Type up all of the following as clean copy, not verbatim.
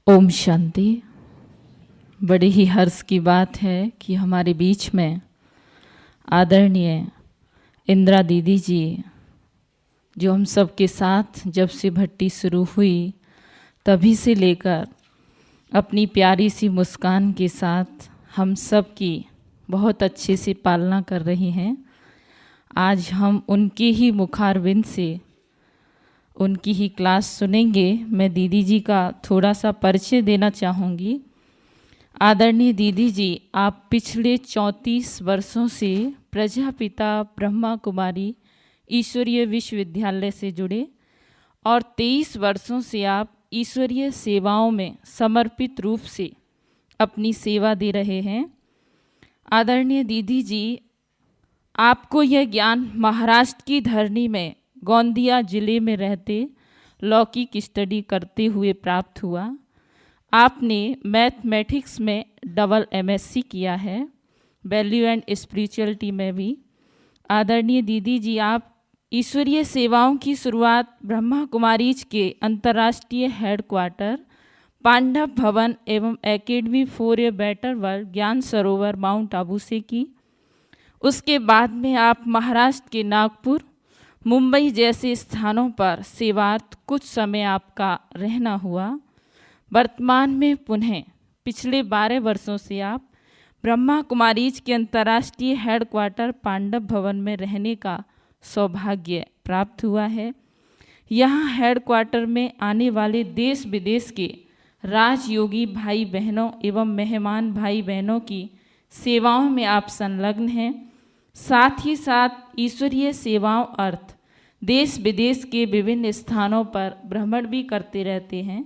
ओम शांति। बड़े ही हर्ष की बात है कि हमारे बीच में आदरणीय इंदिरा दीदी जी, जो हम सब के साथ जब से भट्टी शुरू हुई तभी से लेकर अपनी प्यारी सी मुस्कान के साथ हम सब की बहुत अच्छे से पालना कर रही हैं। आज हम उनके ही मुखारविंद से उनकी ही क्लास सुनेंगे। मैं दीदी जी का थोड़ा सा परिचय देना चाहूँगी। आदरणीय दीदी जी, आप पिछले 34 वर्षों से प्रजापिता ब्रह्मा कुमारी ईश्वरीय विश्वविद्यालय से जुड़े और 23 वर्षों से आप ईश्वरीय सेवाओं में समर्पित रूप से अपनी सेवा दे रहे हैं। आदरणीय दीदी जी, आपको यह ज्ञान महाराष्ट्र की धरनी में गोंदिया जिले में रहते लौकिक स्टडी करते हुए प्राप्त हुआ। आपने मैथमेटिक्स में डबल MSc किया है, वैल्यू एंड स्पिरिचुअलिटी में भी। आदरणीय दीदी जी, आप ईश्वरीय सेवाओं की शुरुआत ब्रह्मा कुमारीज के अंतर्राष्ट्रीय हेडक्वार्टर पांडव भवन एवं academy for a better world ज्ञान सरोवर माउंट आबू से की। उसके बाद में आप महाराष्ट्र के नागपुर, मुंबई जैसे स्थानों पर सेवार्थ कुछ समय आपका रहना हुआ। वर्तमान में पुनः पिछले 12 वर्षों से आप ब्रह्मा कुमारीज के अंतर्राष्ट्रीय हेडक्वार्टर पांडव भवन में रहने का सौभाग्य प्राप्त हुआ है। यहाँ हेडक्वार्टर में आने वाले देश विदेश के राजयोगी भाई बहनों एवं मेहमान भाई बहनों की सेवाओं में आप संलग्न हैं। साथ ही साथ ईश्वरीय सेवाओं अर्थ देश विदेश के विभिन्न स्थानों पर भ्रमण भी करते रहते हैं।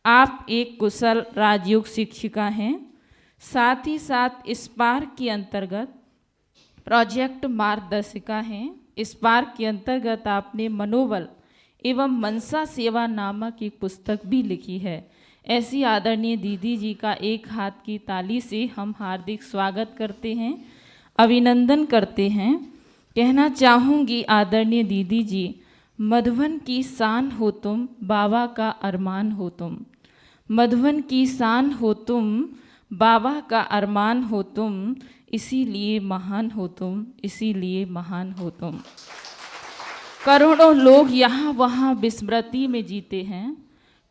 आप एक कुशल राजयोग शिक्षिका हैं। साथ ही साथ स्पार्क के अंतर्गत प्रोजेक्ट मार्गदर्शिका हैं। स्पार्क के अंतर्गत आपने मनोबल एवं मनसा सेवा नामक एक पुस्तक भी लिखी है। ऐसी आदरणीय दीदी जी का एक हाथ की ताली से हम हार्दिक स्वागत करते हैं, अभिनंदन करते हैं। कहना चाहूँगी आदरणीय दीदी जी, मधुबन की शान हो तुम, बाबा का अरमान हो तुम। मधुबन की शान हो तुम, बाबा का अरमान हो तुम, इसीलिए महान हो तुम, इसीलिए महान हो तुम। करोड़ों लोग यहाँ वहाँ विस्मृति में जीते हैं,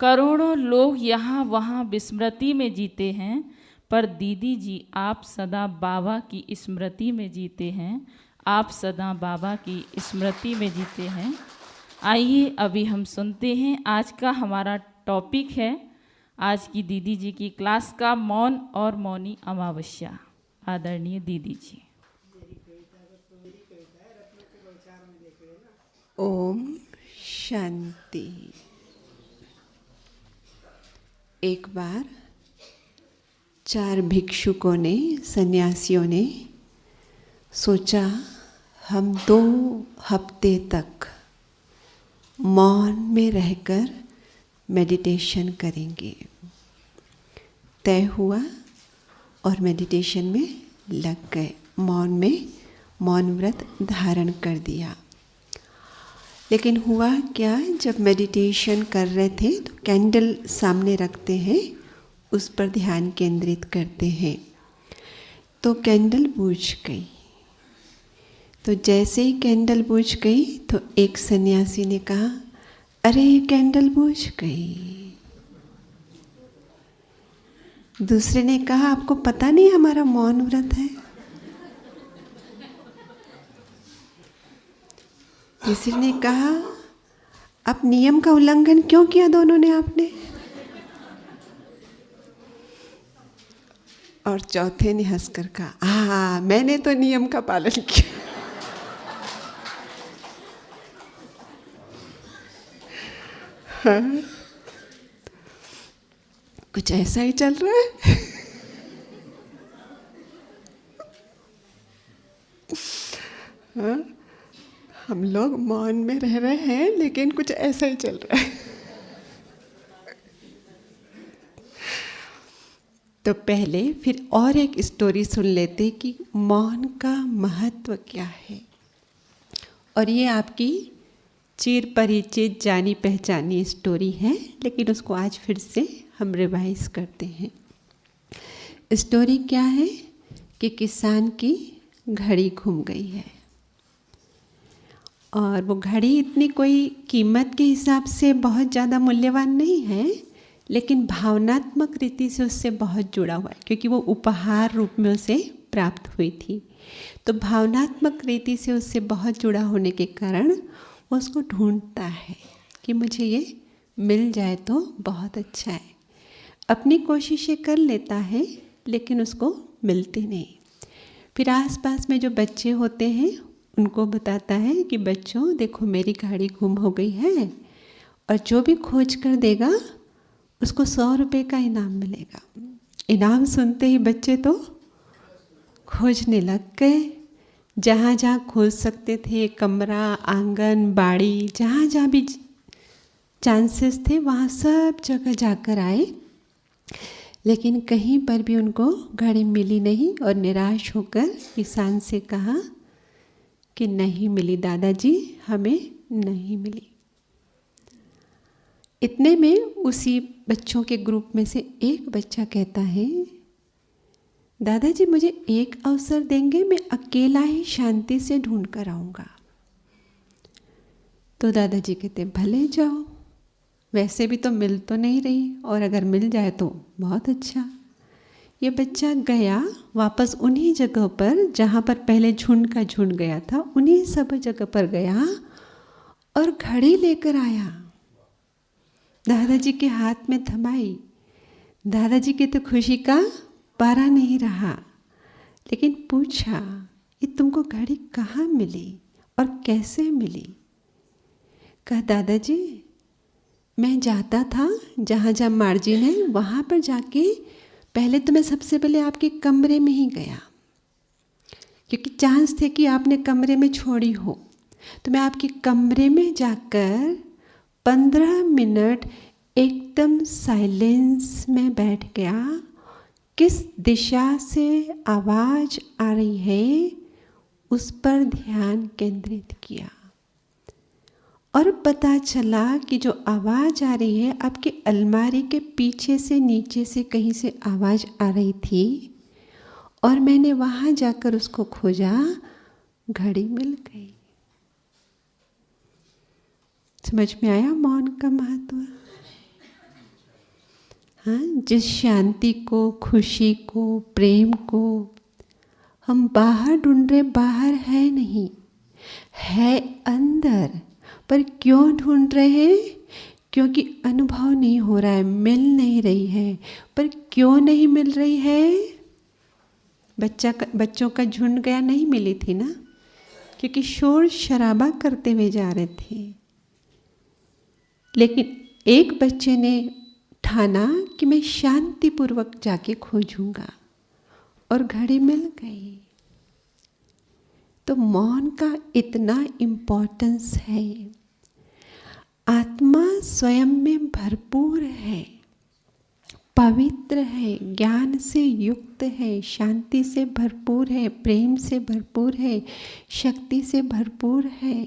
करोड़ों लोग यहाँ वहाँ विस्मृति में जीते हैं, पर दीदी जी आप सदा बाबा की स्मृति में जीते हैं, आप सदा बाबा की स्मृति में जीते हैं। आइए अभी हम सुनते हैं। आज का हमारा टॉपिक है आज की दीदी जी की क्लास का मौन और मौनी अमावस्या। आदरणीय दीदी जी। ओम शांति। एक बार 4 भिक्षुकों ने, सन्यासियों ने सोचा हम 2 हफ्ते तक मौन में रहकर मेडिटेशन करेंगे। तय हुआ और मेडिटेशन में लग गए। मौन व्रत धारण कर दिया। लेकिन हुआ क्या, जब मेडिटेशन कर रहे थे तो कैंडल सामने रखते हैं, उस पर ध्यान केंद्रित करते हैं। तो कैंडल बुझ गई। तो जैसे ही कैंडल बुझ गई तो एक सन्यासी ने कहा, अरे कैंडल बुझ गई। दूसरे ने कहा, आपको पता नहीं हमारा मौन व्रत है। तीसरे ने कहा, अब नियम का उल्लंघन क्यों किया दोनों ने आपने। और चौथे ने हंसकर कहा, हाँ मैंने तो नियम का पालन किया। हाँ, कुछ ऐसा ही चल रहा है। हाँ, हम लोग मौन में रह रहे हैं लेकिन कुछ ऐसा ही चल रहा है। तो पहले फिर और एक स्टोरी सुन लेते कि मौन का महत्व क्या है। और ये आपकी चिर परिचित जानी पहचानी स्टोरी है, लेकिन उसको आज फिर से हम रिवाइज करते हैं। स्टोरी क्या है कि किसान की घड़ी घूम गई है और वो घड़ी इतनी कोई कीमत के हिसाब से बहुत ज़्यादा मूल्यवान नहीं है, लेकिन भावनात्मक रीति से उससे बहुत जुड़ा हुआ है, क्योंकि वो उपहार रूप में उसे प्राप्त हुई थी। तो भावनात्मक रीति से उससे बहुत जुड़ा होने के कारण वो उसको ढूंढता है कि मुझे ये मिल जाए तो बहुत अच्छा है। अपनी कोशिशें कर लेता है लेकिन उसको मिलती नहीं। फिर आसपास में जो बच्चे होते हैं उनको बताता है कि बच्चों देखो मेरी गाड़ी गुम हो गई है और जो भी खोज कर देगा उसको 100 रुपये का इनाम मिलेगा। इनाम सुनते ही बच्चे तो खोजने लग गए। जहाँ जहाँ खोज सकते थे, कमरा, आंगन, बाड़ी, जहाँ जहाँ भी चांसेस थे वहाँ सब जगह जाकर आए, लेकिन कहीं पर भी उनको घड़ी मिली नहीं और निराश होकर किसान से कहा कि नहीं मिली दादाजी, हमें नहीं मिली। इतने में उसी बच्चों के ग्रुप में से एक बच्चा कहता है, दादाजी मुझे एक अवसर देंगे, मैं अकेला ही शांति से ढूंढ कर आऊँगा। तो दादाजी कहते भले जाओ, वैसे भी तो मिल तो नहीं रही और अगर मिल जाए तो बहुत अच्छा। ये बच्चा गया वापस उन्हीं जगह पर जहाँ पर पहले झुंड का झुंड गया था, उन्हीं सब जगह पर गया और घड़ी लेकर आया। दादाजी के हाथ में थमाई। दादाजी की तो खुशी का पारा नहीं रहा, लेकिन पूछा ये तुमको घड़ी कहाँ मिली और कैसे मिली? कहा दादाजी मैं जाता था जहाँ जहाँ मार्जिन है वहाँ पर जाके पहले तो मैं सबसे पहले आपके कमरे में ही गया, क्योंकि चांस थे कि आपने कमरे में छोड़ी हो। तो मैं आपके कमरे में जाकर 15 मिनट एकदम साइलेंस में बैठ गया। किस दिशा से आवाज़ आ रही है उस पर ध्यान केंद्रित किया और पता चला कि जो आवाज़ आ रही है आपके अलमारी के पीछे से नीचे से कहीं से आवाज़ आ रही थी और मैंने वहाँ जाकर उसको खोजा, घड़ी मिल गई। समझ में आया मौन का महत्व? हाँ, जिस शांति को, खुशी को, प्रेम को हम बाहर ढूंढ रहे, बाहर है नहीं, है अंदर। पर क्यों ढूंढ रहे हैं? क्योंकि अनुभव नहीं हो रहा है, मिल नहीं रही है। पर क्यों नहीं मिल रही है? बच्चों का झुंड गया, नहीं मिली थी ना, क्योंकि शोर शराबा करते हुए जा रहे थे। लेकिन एक बच्चे ने ठाना कि मैं शांतिपूर्वक जाके खोजूंगा और घड़ी मिल गई। तो मौन का इतना इम्पोर्टेंस है। आत्मा स्वयं में भरपूर है, पवित्र है, ज्ञान से युक्त है, शांति से भरपूर है, प्रेम से भरपूर है, शक्ति से भरपूर है।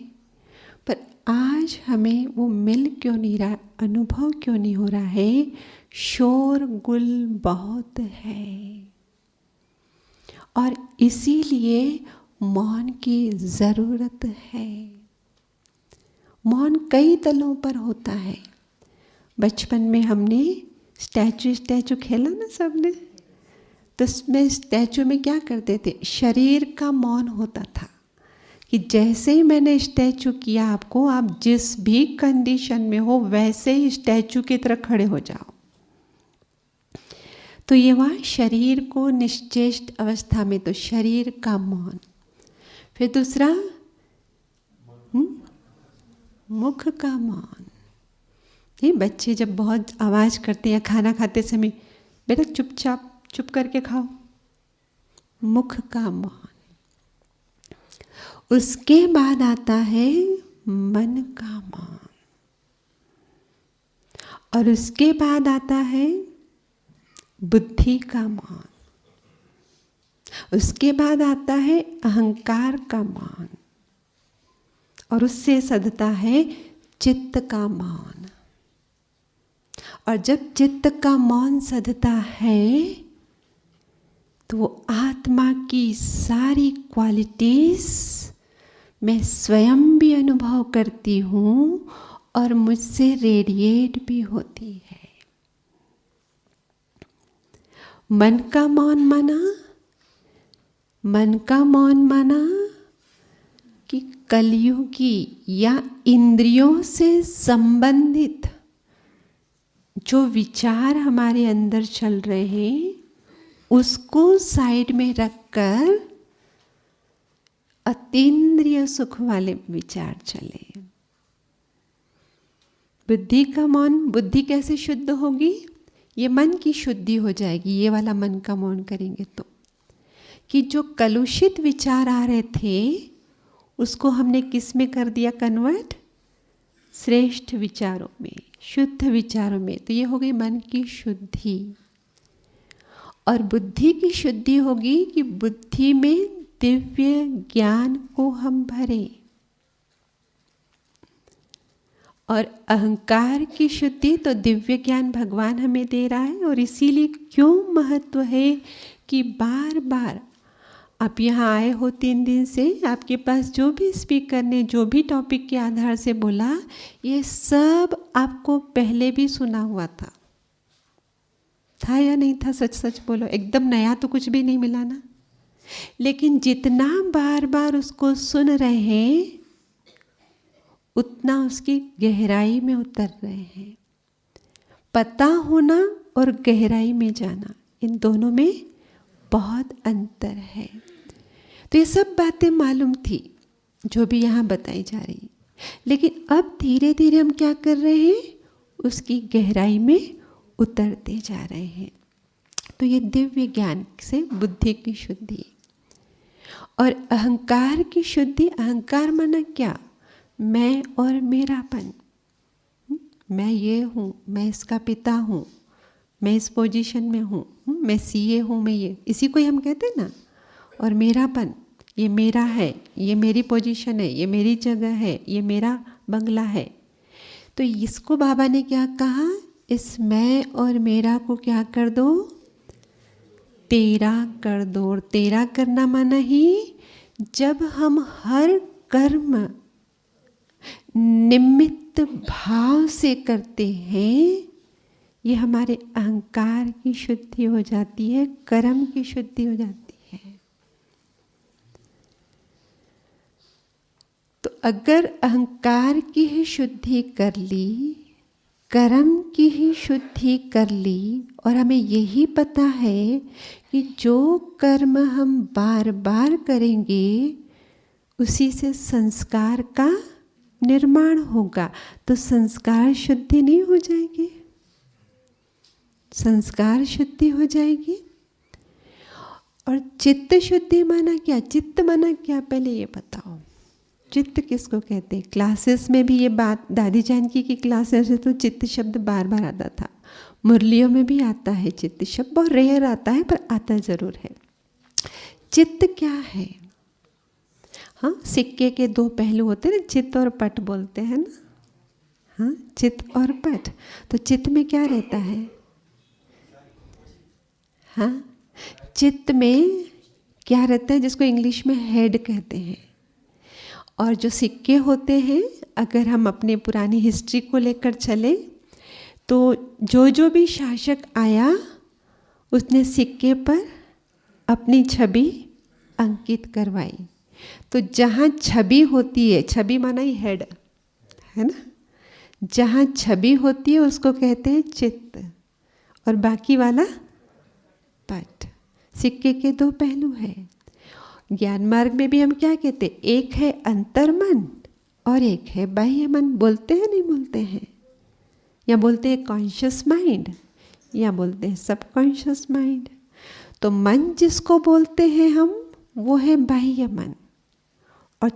पर आज हमें वो मिल क्यों नहीं रहा, अनुभव क्यों नहीं हो रहा है? शोर गुल बहुत है और इसीलिए मौन की ज़रूरत है। मौन कई तलों पर होता है। बचपन में हमने स्टैचू खेला ना सबने, तो उसमें स्टैचू में क्या करते थे? शरीर का मौन होता था कि जैसे ही मैंने स्टैचू किया आपको, आप जिस भी कंडीशन में हो वैसे ही स्टैचू की तरह खड़े हो जाओ। तो ये वहाँ शरीर को निश्चेष्ट अवस्था में, तो शरीर का मौन। फिर दूसरा मुख का मौन। ये बच्चे जब बहुत आवाज़ करते हैं, खाना खाते समय, बेटा चुपचाप चुप करके खाओ, मुख का मौन। उसके बाद आता है मन का मौन और उसके बाद आता है बुद्धि का मौन, उसके बाद आता है अहंकार का मौन और उससे सधता है चित्त का मौन। और जब चित्त का मौन सधता है तो वो आत्मा की सारी क्वालिटीज मैं स्वयं भी अनुभव करती हूँ और मुझसे रेडिएट भी होती है। मन का मौन माना, मन का मौन माना कि कलयुगी या इंद्रियों से संबंधित जो विचार हमारे अंदर चल रहे हैं उसको साइड में रखकर अतीन्द्रिय सुख वाले विचार चले। बुद्धि का मौन, बुद्धि कैसे शुद्ध होगी? ये मन की शुद्धि हो जाएगी, ये वाला मन का मौन करेंगे तो, कि जो कलुषित विचार आ रहे थे उसको हमने किस में कर दिया कन्वर्ट? श्रेष्ठ विचारों में, शुद्ध विचारों में। तो ये हो गई मन की शुद्धि। और बुद्धि की शुद्धि होगी कि बुद्धि में दिव्य ज्ञान को हम भरें। और अहंकार की शुद्धि तो दिव्य ज्ञान भगवान हमें दे रहा है। और इसीलिए क्यों महत्व है कि बार बार आप यहाँ आए हो 3 दिन से, आपके पास जो भी स्पीकर ने जो भी टॉपिक के आधार से बोला, ये सब आपको पहले भी सुना हुआ था या नहीं था? सच सच बोलो, एकदम नया तो कुछ भी नहीं मिला ना। लेकिन जितना बार बार उसको सुन रहे हैं उतना उसकी गहराई में उतर रहे हैं। पता होना और गहराई में जाना, इन दोनों में बहुत अंतर है। तो ये सब बातें मालूम थी जो भी यहाँ बताई जा रही, लेकिन अब धीरे धीरे हम क्या कर रहे हैं? उसकी गहराई में उतरते जा रहे हैं। तो ये दिव्य ज्ञान से बुद्धि की शुद्धि और अहंकार की शुद्धि। अहंकार माना क्या? मैं और मेरापन। मैं ये हूँ, मैं इसका पिता हूँ, मैं इस पोजीशन में हूँ, मैं सीए हूँ, मैं ये, इसी को ही हम कहते हैं ना। और मेरापन, ये मेरा है, ये मेरी पोजीशन है, ये मेरी जगह है, ये मेरा बंगला है। तो इसको बाबा ने क्या कहा? इस मैं और मेरा को क्या कर दो? तेरा कर दो। और तेरा करना माना ही जब हम हर कर्म निमित्त भाव से करते हैं, ये हमारे अहंकार की शुद्धि हो जाती है, कर्म की शुद्धि हो जाती है। तो अगर अहंकार की ही शुद्धि कर ली, कर्म की ही शुद्धि कर ली, और हमें यही पता है कि जो कर्म हम बार बार करेंगे उसी से संस्कार का निर्माण होगा, तो संस्कार शुद्धि नहीं हो जाएगी? संस्कार शुद्धि हो जाएगी। और चित्त शुद्धि माना क्या? चित्त माना क्या? पहले ये बताओ, चित्त किसको कहते हैं? क्लासेस में भी ये बात, दादी जानकी की क्लासेस में तो चित्त शब्द बार बार आता था, मुरलियों में भी आता है चित्त शब्द, बहुत रेयर आता है पर आता ज़रूर है। चित्त क्या है? हाँ, सिक्के के 2 पहलू होते हैं ना, चित्त और पट बोलते हैं ना। हाँ, चित्त और पट। तो चित्त में क्या रहता है? हाँ, चित्त में क्या रहता है जिसको इंग्लिश में हेड कहते हैं। और जो सिक्के होते हैं, अगर हम अपने पुरानी हिस्ट्री को लेकर चले तो जो भी शासक आया उसने सिक्के पर अपनी छवि अंकित करवाई। तो जहाँ छवि होती है, छवि माना ही हेड है ना, जहाँ छवि होती है उसको कहते हैं चित्त, और बाकी वाला पट। सिक्के के 2 पहलू हैं। ज्ञान मार्ग में भी हम क्या कहते हैं? एक है अंतर्मन और एक है बाह्य मन। बोलते हैं नहीं बोलते हैं? या बोलते हैं कॉन्शियस माइंड, या बोलते हैं सबकॉन्शियस माइंड। तो मन जिसको बोलते हैं हम, वो है बाह्य मन, और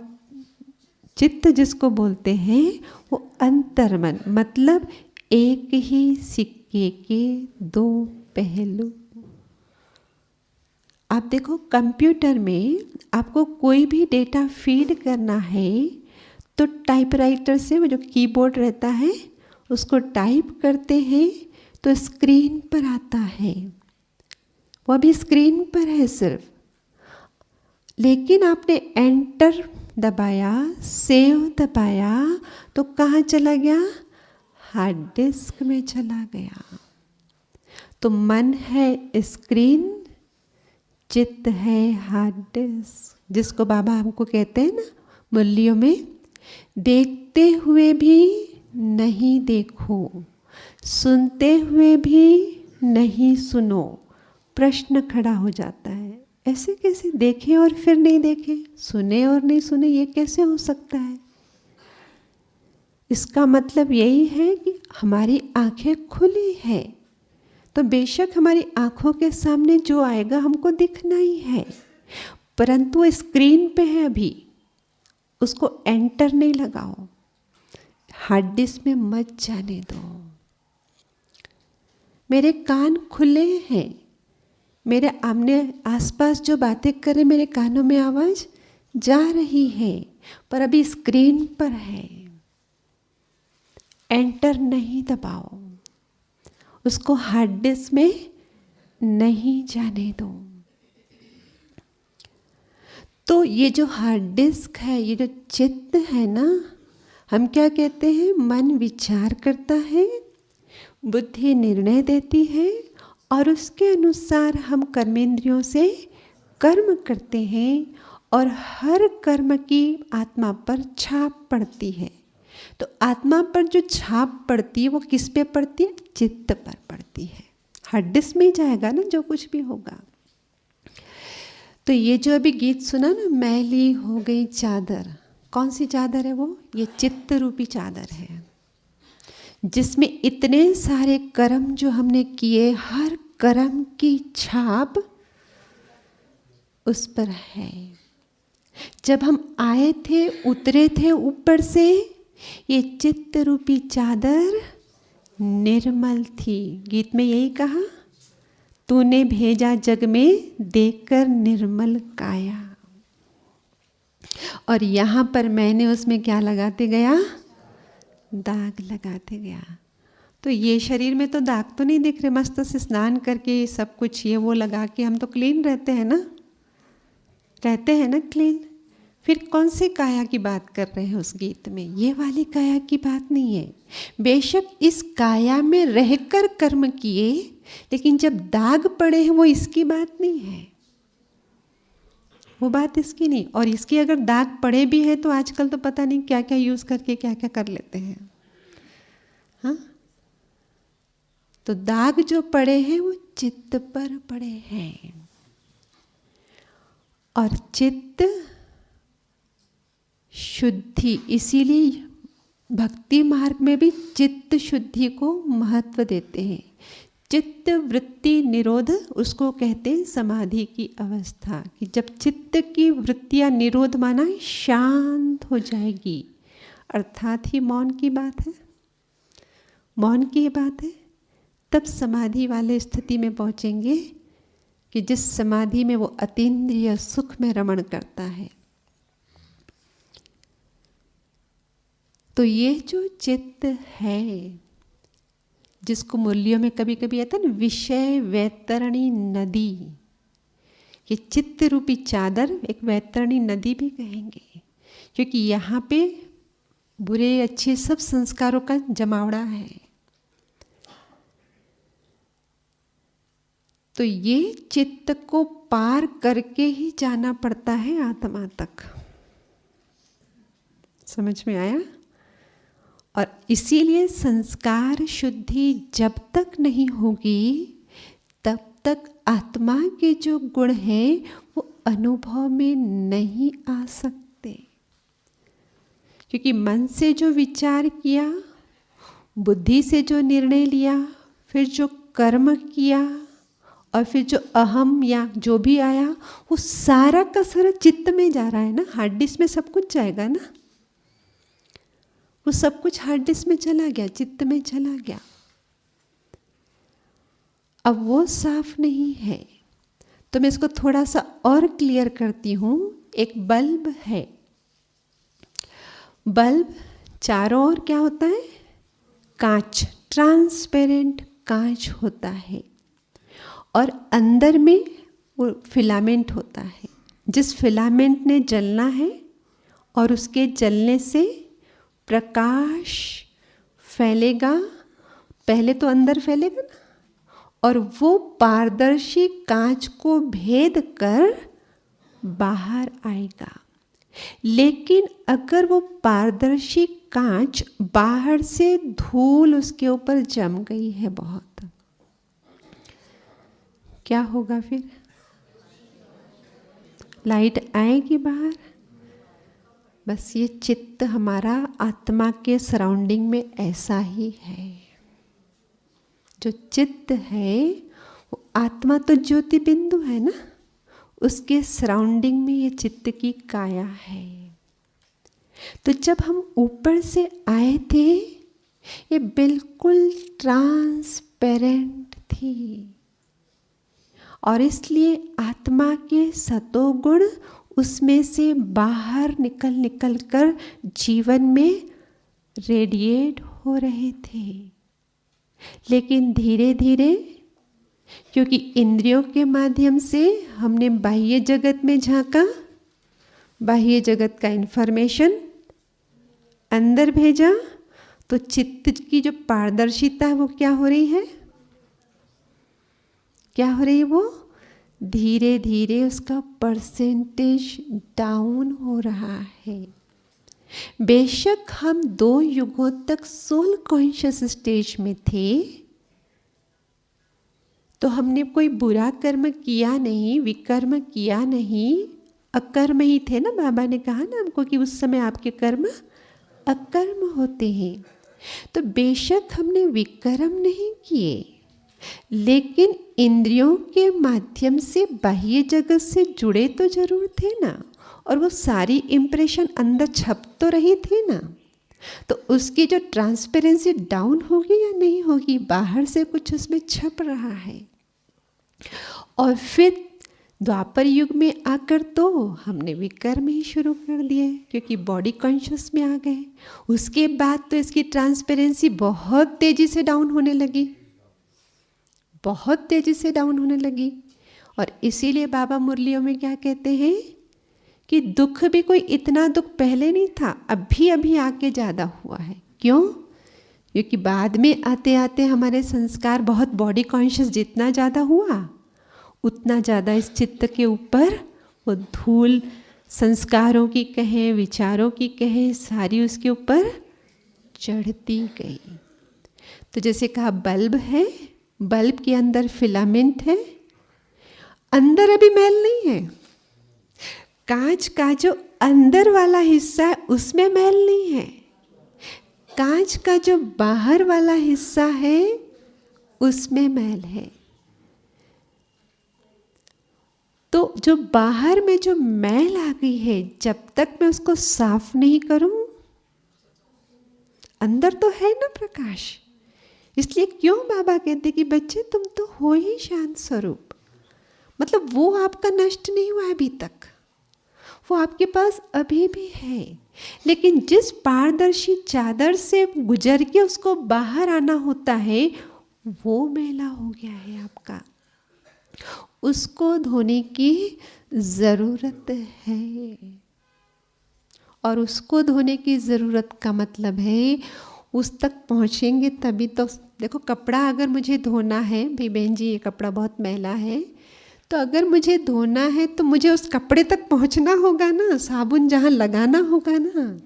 चित्त जिसको बोलते हैं वो अंतर्मन। मतलब एक ही सिक्के के 2 पहलू। आप देखो, कंप्यूटर में आपको कोई भी डेटा फीड करना है तो टाइपराइटर से वो जो कीबोर्ड रहता है उसको टाइप करते हैं तो स्क्रीन पर आता है, वो अभी स्क्रीन पर है सिर्फ, लेकिन आपने एंटर दबाया, सेव दबाया तो कहाँ चला गया? हार्ड डिस्क में चला गया। तो मन है स्क्रीन, चित्त है हार्ड डिस्क, जिसको बाबा हमको कहते हैं ना मुरलियों में, देखते हुए भी नहीं देखो, सुनते हुए भी नहीं सुनो। प्रश्न खड़ा हो जाता है, ऐसे कैसे? देखे और फिर नहीं देखे, सुने और नहीं सुने, ये कैसे हो सकता है? इसका मतलब यही है कि हमारी आंखें खुली है, तो बेशक हमारी आंखों के सामने जो आएगा हमको दिखना ही है, परंतु स्क्रीन पे है अभी, उसको एंटर नहीं लगाओ, हार्ड डिस्क में मत जाने दो। मेरे कान खुले हैं, मेरे आमने आसपास जो बातें करे मेरे कानों में आवाज जा रही है, पर अभी स्क्रीन पर है, एंटर नहीं दबाओ, उसको हार्ड डिस्क में नहीं जाने दो। तो ये जो हार्ड डिस्क है, ये जो चित्त है ना, हम क्या कहते हैं? मन विचार करता है, बुद्धि निर्णय देती है और उसके अनुसार हम कर्मेंद्रियों से कर्म करते हैं और हर कर्म की आत्मा पर छाप पड़ती है। तो आत्मा पर जो छाप पड़ती है वो किस पे पड़ती है? चित्त पर पड़ती है। हार्ड डिस्क में ही जाएगा ना जो कुछ भी होगा। तो ये जो अभी गीत सुना ना, मैली हो गई चादर, कौन सी चादर है वो? ये चित्त रूपी चादर है, जिसमें इतने सारे कर्म जो हमने किए, हर कर्म की छाप उस पर है। जब हम आए थे, उतरे थे ऊपर से, ये चित्त रूपी चादर निर्मल थी। गीत में यही कहा, तूने भेजा जग में देखकर निर्मल काया। और यहाँ पर मैंने उसमें क्या लगाते गया? दाग लगाते गया। तो ये शरीर में तो दाग तो नहीं दिख रहे, मस्त से स्नान करके सब कुछ ये वो लगा के हम तो क्लीन रहते हैं ना, रहते हैं ना क्लीन। फिर कौन से काया की बात कर रहे हैं उस गीत में? ये वाली काया की बात नहीं है। बेशक इस काया में रहकर कर्म किए, लेकिन जब दाग पड़े हैं वो इसकी बात नहीं है, वो बात इसकी नहीं। और इसकी अगर दाग पड़े भी है तो आजकल तो पता नहीं क्या क्या यूज करके क्या क्या कर लेते हैं। हाँ, तो दाग जो पड़े हैं वो चित्त पर पड़े हैं। और चित्त शुद्धि, इसीलिए भक्ति मार्ग में भी चित्त शुद्धि को महत्व देते हैं। चित्त वृत्ति निरोध, उसको कहते हैं समाधि की अवस्था, कि जब चित्त की वृत्तियां निरोध माना शांत हो जाएगी, अर्थात ही मौन की बात है, मौन की बात है, तब समाधि वाले स्थिति में पहुंचेंगे कि जिस समाधि में वो अतीन्द्रिय सुख में रमण करता है। तो ये जो चित्त है, जिसको मूल्यों में कभी कभी आता है ना, विषय वैतरणी नदी, ये चित्त रूपी चादर एक वैतरणी नदी भी कहेंगे, क्योंकि यहाँ पे बुरे अच्छे सब संस्कारों का जमावड़ा है। तो ये चित्त को पार करके ही जाना पड़ता है आत्मा तक। समझ में आया? और इसीलिए संस्कार शुद्धि जब तक नहीं होगी तब तक आत्मा के जो गुण हैं वो अनुभव में नहीं आ सकते, क्योंकि मन से जो विचार किया, बुद्धि से जो निर्णय लिया, फिर जो कर्म किया और फिर जो अहम या जो भी आया, वो सारा का सारा चित्त में जा रहा है ना। हार्ड डिस्क में सब कुछ जाएगा ना, वो सब कुछ हार्ड डिस्क में चला गया, चित्त में चला गया। अब वो साफ नहीं है, तो मैं इसको थोड़ा सा और क्लियर करती हूँ। एक बल्ब है, बल्ब चारों ओर क्या होता है? कांच, ट्रांसपेरेंट कांच होता है और अंदर में वो फिलामेंट होता है। जिस फिलामेंट ने जलना है और उसके जलने से प्रकाश फैलेगा, पहले तो अंदर फैलेगा ना, और वो पारदर्शी कांच को भेद कर बाहर आएगा। लेकिन अगर वो पारदर्शी कांच बाहर से धूल उसके ऊपर जम गई है बहुत, क्या होगा फिर? लाइट आएगी बाहर। बस ये चित्त हमारा आत्मा के सराउंडिंग में ऐसा ही है। जो चित्त है वो आत्मा तो ज्योति बिंदु है ना, उसके सराउंडिंग में ये चित्त की काया है। तो जब हम ऊपर से आए थे ये बिल्कुल ट्रांसपेरेंट थी और इसलिए आत्मा के सतोगुण उसमें से बाहर निकल कर जीवन में रेडिएट हो रहे थे। लेकिन धीरे धीरे, क्योंकि इंद्रियों के माध्यम से हमने बाह्य जगत में झांका, बाह्य जगत का इंफॉर्मेशन अंदर भेजा, तो चित्त की जो पारदर्शिता है वो क्या हो रही है? क्या हो रही है? वो धीरे धीरे उसका परसेंटेज डाउन हो रहा है। बेशक हम 2 युगों तक सोल कॉन्शियस स्टेज में थे, तो हमने कोई बुरा कर्म किया नहीं, विकर्म किया नहीं, अकर्म ही थे ना। बाबा ने कहा ना हमको कि उस समय आपके कर्म अकर्म होते हैं। तो बेशक हमने विकर्म नहीं किए, लेकिन इंद्रियों के माध्यम से बाह्य जगत से जुड़े तो जरूर थे ना, और वो सारी इम्प्रेशन अंदर छप तो रही थी ना। तो उसकी जो ट्रांसपेरेंसी डाउन होगी या नहीं होगी? बाहर से कुछ उसमें छप रहा है। और फिर द्वापर युग में आकर तो हमने विकर्म ही शुरू कर दिए, क्योंकि बॉडी कॉन्शियस में आ गए। उसके बाद तो इसकी ट्रांसपेरेंसी बहुत तेजी से डाउन होने लगी, बहुत तेजी से डाउन होने लगी। और इसीलिए बाबा मुरलियों में क्या कहते हैं कि दुख भी कोई इतना दुख पहले नहीं था, अभी अभी आके ज़्यादा हुआ है। क्यों? क्योंकि बाद में आते आते हमारे संस्कार बहुत बॉडी कॉन्शियस जितना ज़्यादा हुआ, उतना ज़्यादा इस चित्त के ऊपर वो धूल संस्कारों की कहें, विचारों की कहें, सारी उसके ऊपर चढ़ती गई। तो जैसे कहा बल्ब है, बल्ब के अंदर फिलामेंट है, अंदर अभी मैल नहीं है। कांच का जो अंदर वाला हिस्सा है उसमें मैल नहीं है, कांच का जो बाहर वाला हिस्सा है उसमें मैल है। तो जो बाहर में जो मैल आ गई है, जब तक मैं उसको साफ नहीं करूं, अंदर तो है ना प्रकाश। इसलिए क्यों बाबा कहते कि बच्चे तुम तो हो ही शांत स्वरूप, मतलब वो आपका नष्ट नहीं हुआ अभी तक, वो आपके पास अभी भी है। लेकिन जिस पारदर्शी चादर से गुजर के उसको बाहर आना होता है, वो मैला हो गया है आपका, उसको धोने की ज़रूरत है। और उसको धोने की ज़रूरत का मतलब है उस तक पहुँचेंगे तभी तो। देखो कपड़ा अगर मुझे धोना है, भाई बहन जी ये कपड़ा बहुत मैला है, तो अगर मुझे धोना है तो मुझे उस कपड़े तक पहुँचना होगा ना, साबुन जहाँ लगाना होगा ना।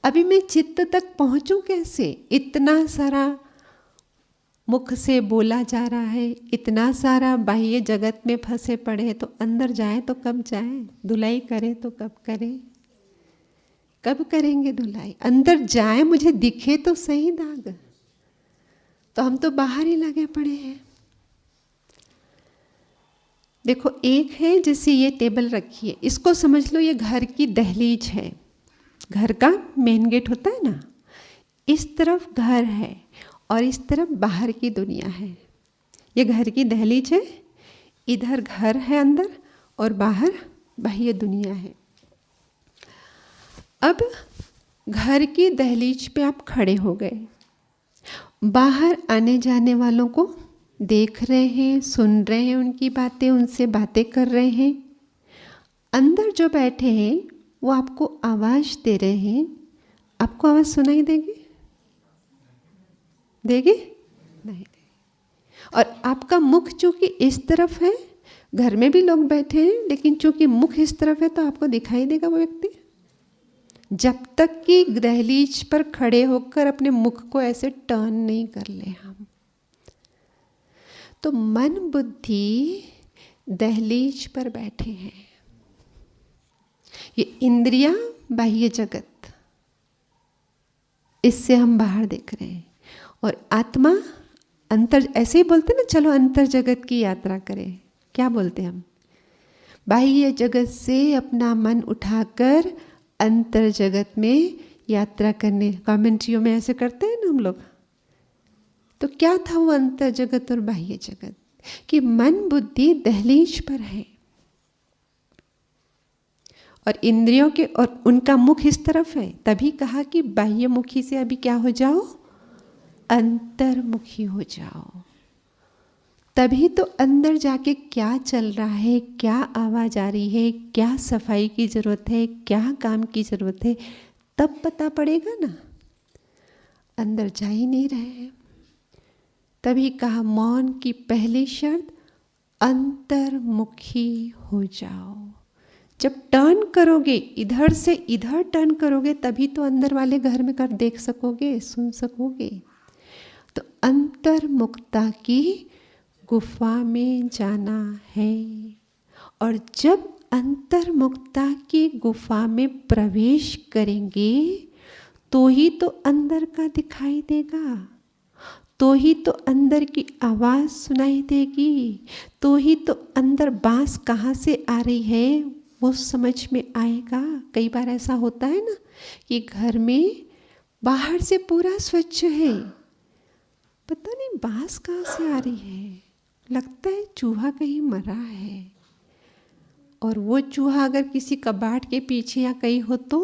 अभी मैं चित्त तक पहुँचूँ कैसे? इतना सारा मुख से बोला जा रहा है, इतना सारा बाह्य जगत में फंसे पड़े हैं, तो अंदर जाए तो कब जाए? धुलाई करे तो कब करे? कब करेंगे धुलाई? अंदर जाए मुझे दिखे तो सही दाग, तो हम तो बाहर ही लगे पड़े हैं। देखो एक है जैसे ये टेबल रखी है, इसको समझ लो ये घर की दहलीज है, घर का मेन गेट होता है ना, इस तरफ घर है और इस तरफ बाहर की दुनिया है। ये घर की दहलीज है, इधर घर है अंदर और बाहर बाह्य दुनिया है। अब घर की दहलीज पे आप खड़े हो गए, बाहर आने जाने वालों को देख रहे हैं, सुन रहे हैं उनकी बातें, उनसे बातें कर रहे हैं। अंदर जो बैठे हैं वो आपको आवाज़ दे रहे हैं। आपको आवाज़ सुनाई देगी? देगी? नहीं देगी। और आपका मुख चूंकि इस तरफ है, घर में भी लोग बैठे हैं लेकिन चूंकि मुख इस तरफ है तो आपको दिखाई देगा वो व्यक्ति। जब तक कि दहलीज पर खड़े होकर अपने मुख को ऐसे टर्न नहीं कर ले हम। तो मन बुद्धि दहलीज पर बैठे हैं। ये इंद्रियां बाह्य जगत, इससे हम बाहर देख रहे हैं, और आत्मा अंतर। ऐसे ही बोलते ना, चलो अंतर जगत की यात्रा करें। क्या बोलते हैं हम? बाह्य जगत से अपना मन उठाकर अंतर जगत में यात्रा करने। कमेंट्रियों में ऐसे करते हैं ना हम लोग। तो क्या था वो अंतर जगत और बाह्य जगत? कि मन बुद्धि दहलीज पर है और इंद्रियों के और उनका मुख इस तरफ है। तभी कहा कि बाह्य मुखी से अभी क्या हो जाओ? अंतर्मुखी हो जाओ। तभी तो अंदर जाके क्या चल रहा है, क्या आवाज़ आ रही है, क्या सफाई की ज़रूरत है, क्या काम की ज़रूरत है, तब पता पड़ेगा ना। अंदर जा ही नहीं रहे हैं। तभी कहा मौन की पहली शर्त अंतर्मुखी हो जाओ। जब टर्न करोगे, इधर से इधर टर्न करोगे, तभी तो अंदर वाले घर में कर देख सकोगे, सुन सकोगे। तो अंतर्मुखता की गुफा में जाना है। और जब अंतर्मुखता की गुफा में प्रवेश करेंगे तो ही तो अंदर का दिखाई देगा, तो ही तो अंदर की आवाज़ सुनाई देगी, तो ही तो अंदर बांस कहाँ से आ रही है वो समझ में आएगा। कई बार ऐसा होता है ना कि घर में बाहर से पूरा स्वच्छ है, पता नहीं बांस कहाँ से आ रही है, लगता है चूहा कहीं मरा है। और वो चूहा अगर किसी कबाड़ के पीछे या कहीं हो तो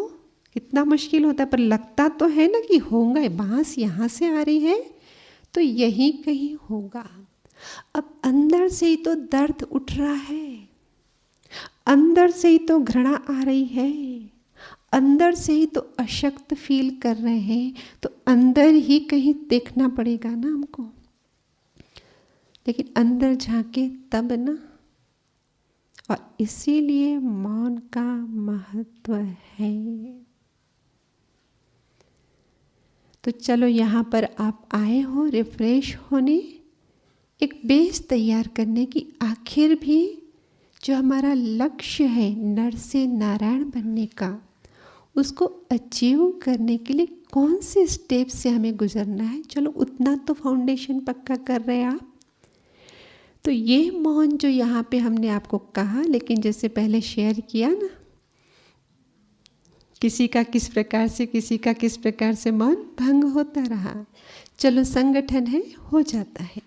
कितना मुश्किल होता है, पर लगता तो है ना कि होगा, बांस यहाँ से आ रही है तो यही कहीं होगा। अब अंदर से ही तो दर्द उठ रहा है, अंदर से ही तो घृणा आ रही है, अंदर से ही तो अशक्त फील कर रहे हैं, तो अंदर ही कहीं देखना पड़ेगा ना हमको। लेकिन अंदर झांके तब ना। और इसीलिए मौन का महत्व है। तो चलो यहाँ पर आप आए हो रिफ्रेश होने, एक बेस तैयार करने की। आखिर भी जो हमारा लक्ष्य है नर से नारायण बनने का, उसको अचीव करने के लिए कौन से स्टेप से हमें गुजरना है, चलो उतना तो फाउंडेशन पक्का कर रहे हैं आप। तो ये मौन जो यहाँ पे हमने आपको कहा, लेकिन जैसे पहले शेयर किया ना, किसी का किस प्रकार से, किसी का किस प्रकार से मौन भंग होता रहा। चलो संगठन है, हो जाता है।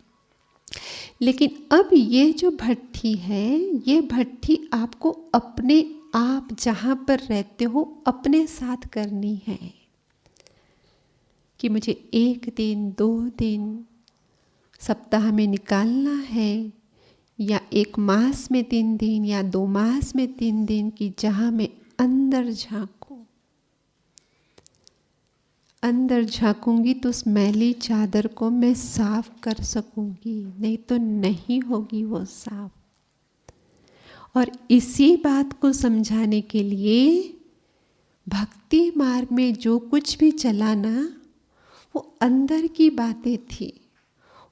लेकिन अब ये जो भट्ठी है, ये भट्ठी आपको अपने आप जहाँ पर रहते हो अपने साथ करनी है। कि मुझे 1 दिन 2 दिन सप्ताह में निकालना है, या 1 मास में 3 दिन, या 2 मास में 3 दिन, की जहाँ मैं अंदर झांकूं। अंदर झांकूंगी तो उस मैली चादर को मैं साफ कर सकूंगी, नहीं तो नहीं होगी वो साफ। और इसी बात को समझाने के लिए भक्ति मार्ग में जो कुछ भी चला ना, वो अंदर की बातें थी।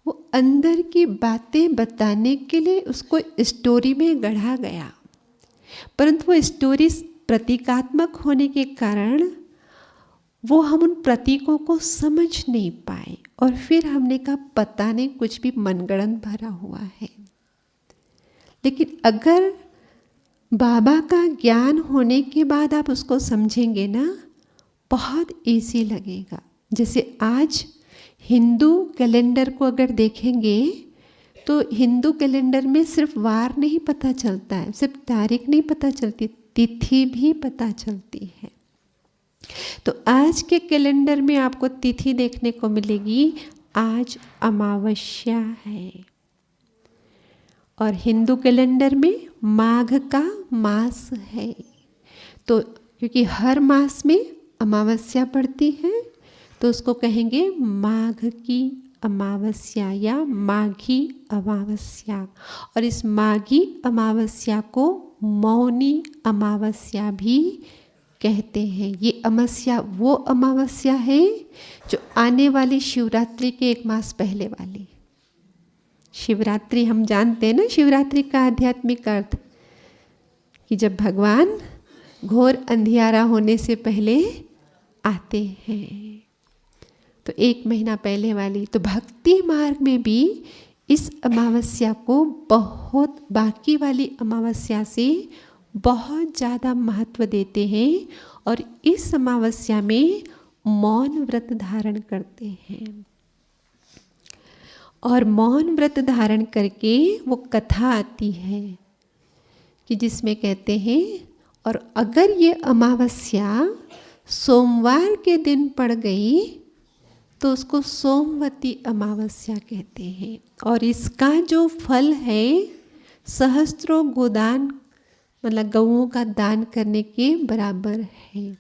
वो अंदर की बातें बताने के लिए उसको स्टोरी में गढ़ा गया, परंतु वो स्टोरी प्रतीकात्मक होने के कारण वो हम उन प्रतीकों को समझ नहीं पाए, और फिर हमने कहा पता नहीं कुछ भी मनगढ़ंत भरा हुआ है। लेकिन अगर बाबा का ज्ञान होने के बाद आप उसको समझेंगे ना, बहुत ईजी लगेगा। जैसे आज हिंदू कैलेंडर को अगर देखेंगे तो हिंदू कैलेंडर में सिर्फ वार नहीं पता चलता है, सिर्फ तारीख नहीं पता चलती, तिथि भी पता चलती है। तो आज के कैलेंडर में आपको तिथि देखने को मिलेगी, आज अमावस्या है। और हिंदू कैलेंडर में माघ का मास है। तो क्योंकि हर मास में अमावस्या पड़ती है तो उसको कहेंगे माघ की अमावस्या या माघी अमावस्या। और इस माघी अमावस्या को मौनी अमावस्या भी कहते हैं। ये अमावस्या वो अमावस्या है जो आने वाली शिवरात्रि के एक मास पहले वाली। शिवरात्रि हम जानते हैं ना, शिवरात्रि का आध्यात्मिक अर्थ कि जब भगवान घोर अंधियारा होने से पहले आते हैं, तो एक महीना पहले वाली। तो भक्ति मार्ग में भी इस अमावस्या को बहुत बाकी वाली अमावस्या से बहुत ज़्यादा महत्व देते हैं और इस अमावस्या में मौन व्रत धारण करते हैं। और मौन व्रत धारण करके वो कथा आती है कि जिसमें कहते हैं, और अगर ये अमावस्या सोमवार के दिन पड़ गई तो उसको सोमवती अमावस्या कहते हैं। और इसका जो फल है सहस्त्रों गोदान, मतलब गौओं का दान करने के बराबर है।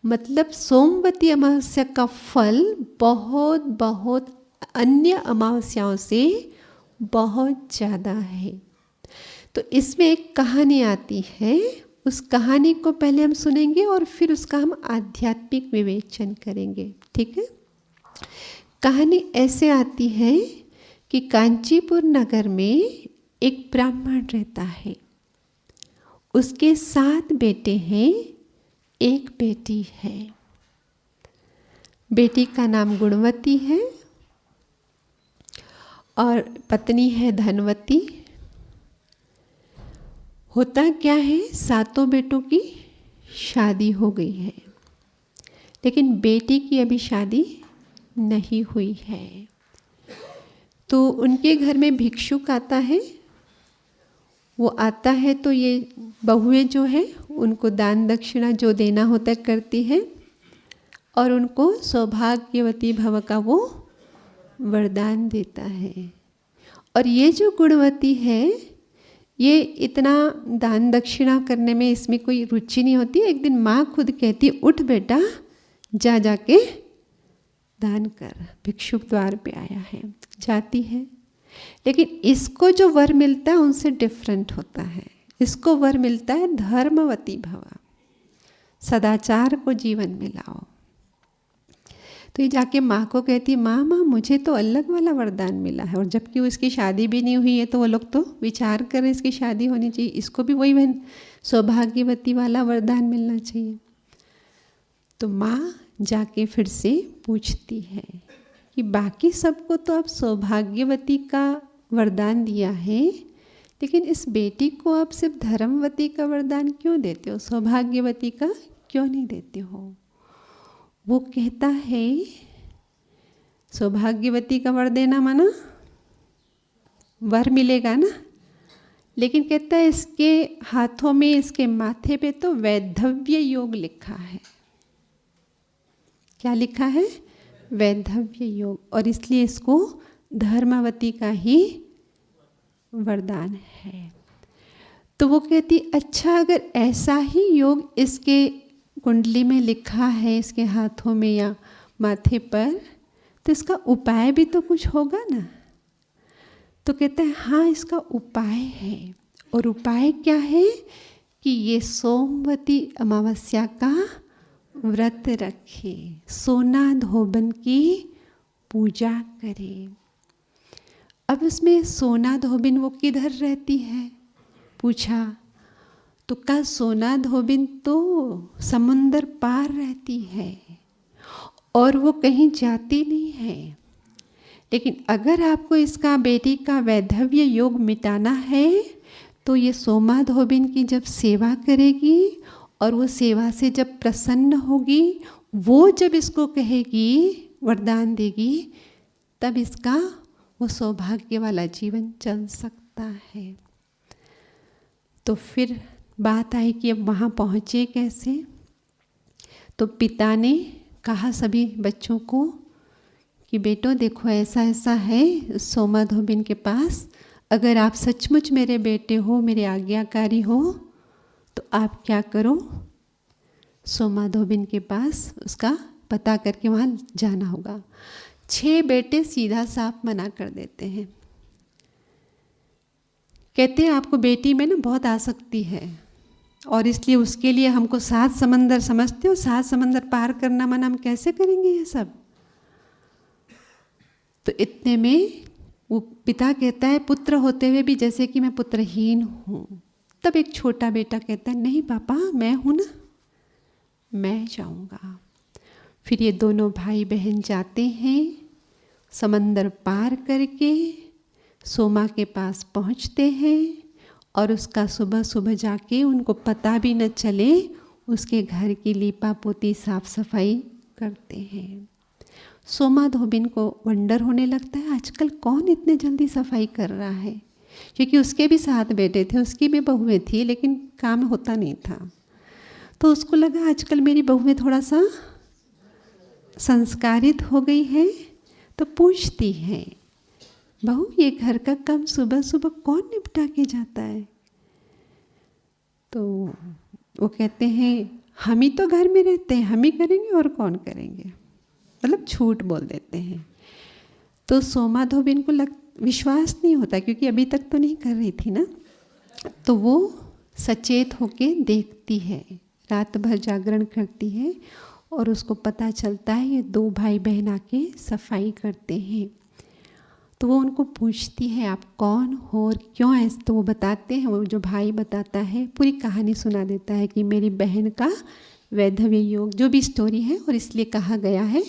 मतलब सोमवती अमावस्या का फल बहुत बहुत अन्य अमावस्याओं से बहुत ज़्यादा है। तो इसमें एक कहानी आती है, उस कहानी को पहले हम सुनेंगे और फिर उसका हम आध्यात्मिक विवेचन करेंगे। ठीक है। कहानी ऐसे आती है कि कांचीपुर नगर में एक ब्राह्मण रहता है। उसके 7 बेटे हैं, एक बेटी है। बेटी का नाम गुणवती है और पत्नी है धनवती। होता क्या है, 7 बेटों की शादी हो गई है, लेकिन बेटी की अभी शादी नहीं हुई है। तो उनके घर में भिक्षुक आता है। वो आता है तो ये बहुएं जो है उनको दान दक्षिणा जो देना होता है करती है और उनको सौभाग्यवती भव का वो वरदान देता है। और ये जो गुणवती है, ये इतना दान दक्षिणा करने में इसमें कोई रुचि नहीं होती। एक दिन माँ खुद कहती, उठ बेटा, जा जाके दान कर, भिक्षुक द्वार पे आया है। जाती है, लेकिन इसको जो वर मिलता है उनसे डिफरेंट होता है। इसको वर मिलता है धर्मवती भव, सदाचार को जीवन में लाओ। तो ये जाके माँ को कहती है, माँ मुझे तो अलग वाला वरदान मिला है। और जबकि उसकी शादी भी नहीं हुई है तो वो लोग तो विचार करें इसकी शादी होनी चाहिए, इसको भी वही बहन सौभाग्यवती वाला वरदान मिलना चाहिए। तो माँ जाके फिर से पूछती है कि बाकी सबको तो आप सौभाग्यवती का वरदान दिया है, लेकिन इस बेटी को आप सिर्फ धर्मवती का वरदान क्यों देते हो, सौभाग्यवती का क्यों नहीं देते हो? वो कहता है, सौभाग्यवती का वर देना माना वर मिलेगा ना, लेकिन कहता है इसके हाथों में, इसके माथे पे तो वैधव्य योग लिखा है। क्या लिखा है? वैधव्य योग। और इसलिए इसको धर्मवती का ही वरदान है। तो वो कहती, अच्छा अगर ऐसा ही योग इसके कुंडली में लिखा है, इसके हाथों में या माथे पर, तो इसका उपाय भी तो कुछ होगा ना। तो कहता है हाँ, इसका उपाय है। और उपाय क्या है कि ये सोमवती अमावस्या का व्रत रखे, सोना धोबन की पूजा करे। अब उसमें सोना धोबिन वो किधर रहती है पूछा, तो का सोना धोबिन तो समुंदर पार रहती है और वो कहीं जाती नहीं है। लेकिन अगर आपको इसका बेटी का वैधव्य योग मिटाना है तो ये सोमा धोबिन की जब सेवा करेगी और वो सेवा से जब प्रसन्न होगी, वो जब इसको कहेगी, वरदान देगी, तब इसका वो सौभाग्य वाला जीवन चल सकता है। तो फिर बात आई कि अब वहाँ पहुँचे कैसे। तो पिता ने कहा सभी बच्चों को कि बेटों देखो ऐसा ऐसा है सोमा धोबिन के पास, अगर आप सचमुच मेरे बेटे हो, मेरे आज्ञाकारी हो, तो आप क्या करो, सोमा धोबिन के पास उसका पता करके वहाँ जाना होगा। 6 बेटे सीधा साफ मना कर देते हैं। कहते हैं आपको बेटी में ना बहुत आसक्ति है और इसलिए उसके लिए हमको 7 समंदर समझते हो, 7 समंदर पार करना मन हम कैसे करेंगे ये सब। तो इतने में वो पिता कहता है पुत्र होते हुए भी जैसे कि मैं पुत्रहीन हूँ। तब एक छोटा बेटा कहता है नहीं पापा मैं हूँ ना, मैं जाऊँगा। फिर ये दोनों भाई बहन जाते हैं, समंदर पार करके सोमा के पास पहुँचते हैं और उसका सुबह सुबह जाके उनको पता भी न चले उसके घर की लीपा पोती साफ सफाई करते हैं। सोमा धोबिन को वंडर होने लगता है आजकल कौन इतने जल्दी सफाई कर रहा है, क्योंकि उसके भी 7 बेटे थे, उसकी भी बहुएं थी, लेकिन काम होता नहीं था। तो उसको लगा आजकल मेरी बहुएं थोड़ा सा संस्कारित हो गई है, तो पूछती है बहू ये घर का काम सुबह सुबह कौन निपटा के जाता है। तो वो कहते हैं हम ही तो घर में रहते हैं, हम ही करेंगे और कौन करेंगे, मतलब झूठ बोल देते हैं। तो सोमा धोबिन को विश्वास नहीं होता क्योंकि अभी तक तो नहीं कर रही थी ना। तो वो सचेत होके देखती है, रात भर जागरण करती है और उसको पता चलता है ये 2 भाई बहन आके सफाई करते हैं। तो वो उनको पूछती है आप कौन हो और क्यों ऐसे। तो वो बताते हैं, वो जो भाई बताता है पूरी कहानी सुना देता है कि मेरी बहन का वैधव्य योग जो भी स्टोरी है और इसलिए कहा गया है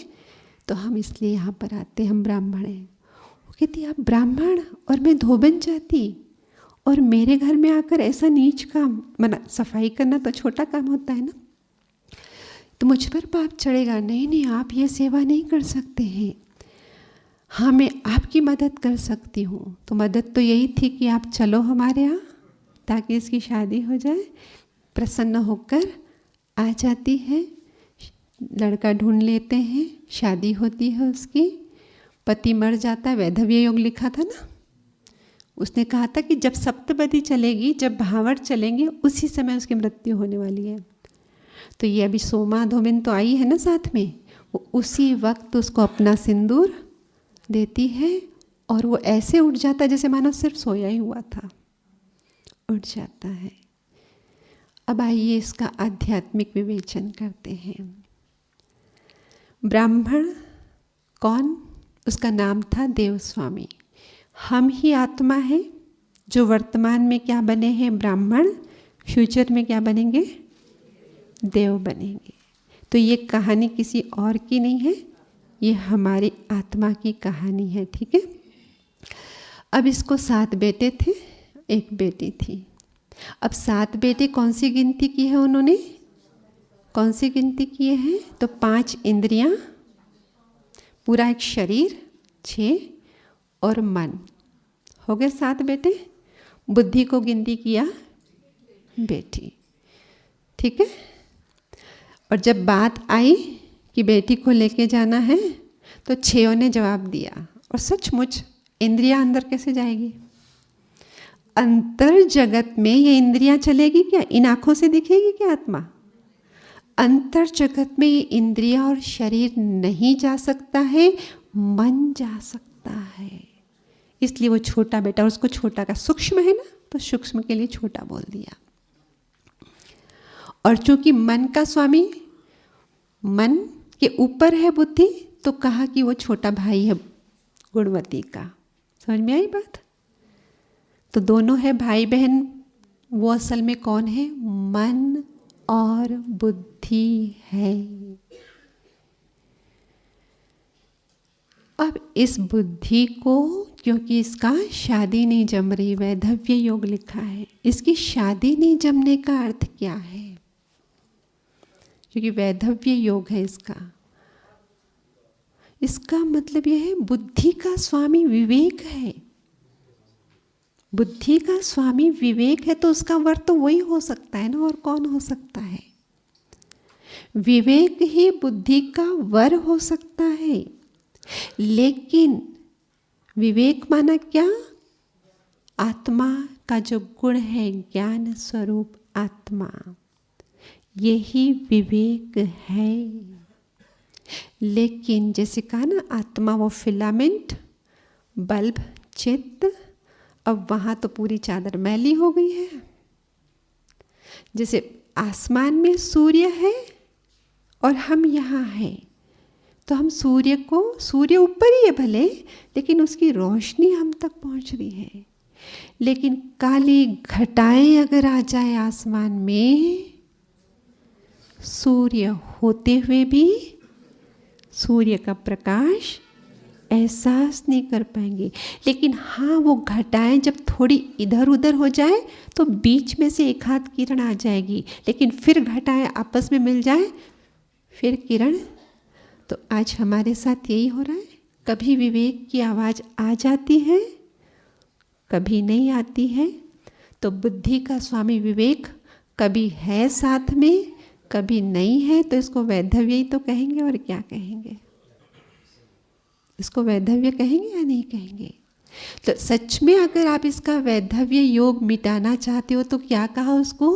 तो हम इसलिए यहाँ पर आते, हम ब्राह्मण हैं। वो कहती आप ब्राह्मण और मैं धोबन जाती और मेरे घर में आकर ऐसा नीच काम, मना सफाई करना तो छोटा काम होता है ना, तो मुझ पर पाप चढ़ेगा। नहीं नहीं आप ये सेवा नहीं कर सकते हैं, हाँ मैं आपकी मदद कर सकती हूँ। तो मदद तो यही थी कि आप चलो हमारे यहाँ ताकि इसकी शादी हो जाए। प्रसन्न होकर आ जाती है, लड़का ढूंढ लेते हैं, शादी होती है उसकी। पति मर जाता है, वैधव्य योग लिखा था ना, उसने कहा था कि जब सप्तपदी चलेगी, जब भावर चलेंगे उसी समय उसकी मृत्यु होने वाली है। तो ये अभी सोमा धोबिन तो आई है ना साथ में, वो उसी वक्त उसको अपना सिंदूर देती है और वो ऐसे उठ जाता है जैसे मानो सिर्फ सोया ही हुआ था, उठ जाता है। अब आइए इसका आध्यात्मिक विवेचन करते हैं। ब्राह्मण कौन, उसका नाम था देवस्वामी। हम ही आत्मा है जो वर्तमान में क्या बने हैं ब्राह्मण, फ्यूचर में क्या बनेंगे, देव बनेंगे। तो ये कहानी किसी और की नहीं है, ये हमारी आत्मा की कहानी है, ठीक है। अब इसको 7 बेटे थे, 1 बेटी थी। अब 7 बेटे कौन सी गिनती की है उन्होंने, कौन सी गिनती किए हैं, तो 5 इंद्रियां, पूरा एक शरीर, 6 और मन, हो गए 7 बेटे। बुद्धि को गिनती किया बेटी, ठीक है। और जब बात आई कि बेटी को लेके जाना है तो 6 ने जवाब दिया। और सचमुच इंद्रियां अंदर कैसे जाएगी, अंतर जगत में ये इंद्रियां चलेगी क्या, इन आँखों से दिखेगी क्या आत्मा। अंतर जगत में ये इंद्रियां और शरीर नहीं जा सकता है, मन जा सकता है। इसलिए वो छोटा बेटा, उसको छोटा का सूक्ष्म है ना, तो सूक्ष्म के लिए छोटा बोल दिया। और चूंकि मन का स्वामी, मन के ऊपर है बुद्धि, तो कहा कि वो छोटा भाई है गुणवती का। समझ में आई बात। तो दोनों है भाई बहन, वो असल में कौन है, मन और बुद्धि है। अब इस बुद्धि को, क्योंकि इसका शादी नहीं जम रही, वैधव्य योग लिखा है, इसकी शादी नहीं जमने का अर्थ क्या है, क्योंकि वैधव्य योग है इसका मतलब यह है बुद्धि का स्वामी विवेक है। बुद्धि का स्वामी विवेक है तो उसका वर तो वही हो सकता है ना, और कौन हो सकता है। विवेक ही बुद्धि का वर हो सकता है, लेकिन विवेक माना क्या? आत्मा का जो गुण है, ज्ञान स्वरूप आत्मा, यही विवेक है। लेकिन जैसे कहा ना, आत्मा वो फिलामेंट, बल्ब, चित्त, अब वहाँ तो पूरी चादर मैली हो गई है। जैसे आसमान में सूर्य है और हम यहाँ हैं, तो हम सूर्य ऊपर ही है भले, लेकिन उसकी रोशनी हम तक पहुँच रही है। लेकिन काली घटाएं अगर आ जाए आसमान में, सूर्य होते हुए भी सूर्य का प्रकाश एहसास नहीं कर पाएंगे। लेकिन हाँ, वो घटाएं जब थोड़ी इधर उधर हो जाए तो बीच में से एक आध किरण आ जाएगी, लेकिन फिर घटाएं आपस में मिल जाए, फिर किरण। तो आज हमारे साथ यही हो रहा है, कभी विवेक की आवाज़ आ जाती है, कभी नहीं आती है। तो बुद्धि का स्वामी विवेक कभी है साथ में, कभी नहीं है, तो इसको वैधव्य ही तो कहेंगे, और क्या कहेंगे? इसको वैधव्य कहेंगे या नहीं कहेंगे? तो सच में अगर आप इसका वैधव्य योग मिटाना चाहते हो तो क्या कहा उसको?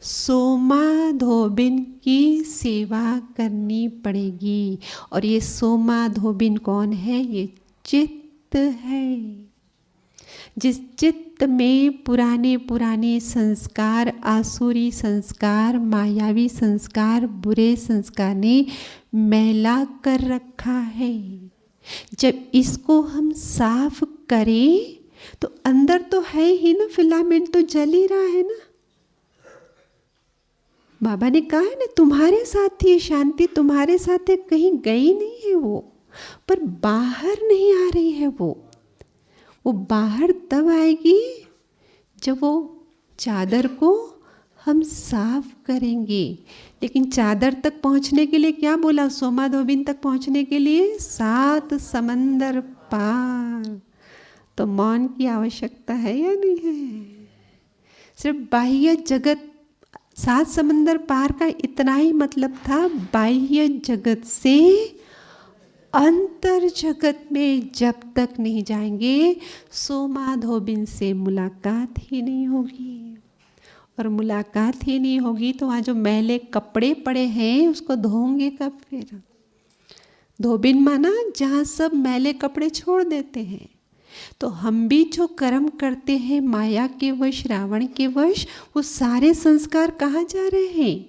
सोमा धोबिन की सेवा करनी पड़ेगी। और ये सोमा धोबिन कौन है? ये चित्त है। जिस चित्त में पुराने पुराने संस्कार, आसुरी संस्कार, मायावी संस्कार, बुरे संस्कार ने मैला कर रखा है, जब इसको हम साफ करें तो अंदर तो है ही ना, फिलामेंट तो जल ही रहा है ना। बाबा ने कहा है ना, तुम्हारे साथ ही शांति, तुम्हारे साथ है, कहीं गई नहीं है वो, पर बाहर नहीं आ रही है वो बाहर तब आएगी जब वो चादर को हम साफ करेंगे। लेकिन चादर तक पहुंचने के लिए क्या बोला? सोमा धोबिन तक पहुंचने के लिए 7 समंदर पार। तो मौन की आवश्यकता है या नहीं है? सिर्फ बाह्य जगत, 7 समंदर पार का इतना ही मतलब था, बाह्य जगत से अंतर जगत में जब तक नहीं जाएंगे, सोमा धोबिन से मुलाकात ही नहीं होगी। और मुलाकात ही नहीं होगी तो वहाँ जो मैले कपड़े पड़े हैं उसको धोंगे कब फिर? धोबिन माना जहाँ सब मैले कपड़े छोड़ देते हैं। तो हम भी जो कर्म करते हैं माया के वश, रावण के वश, वो सारे संस्कार कहाँ जा रहे हैं?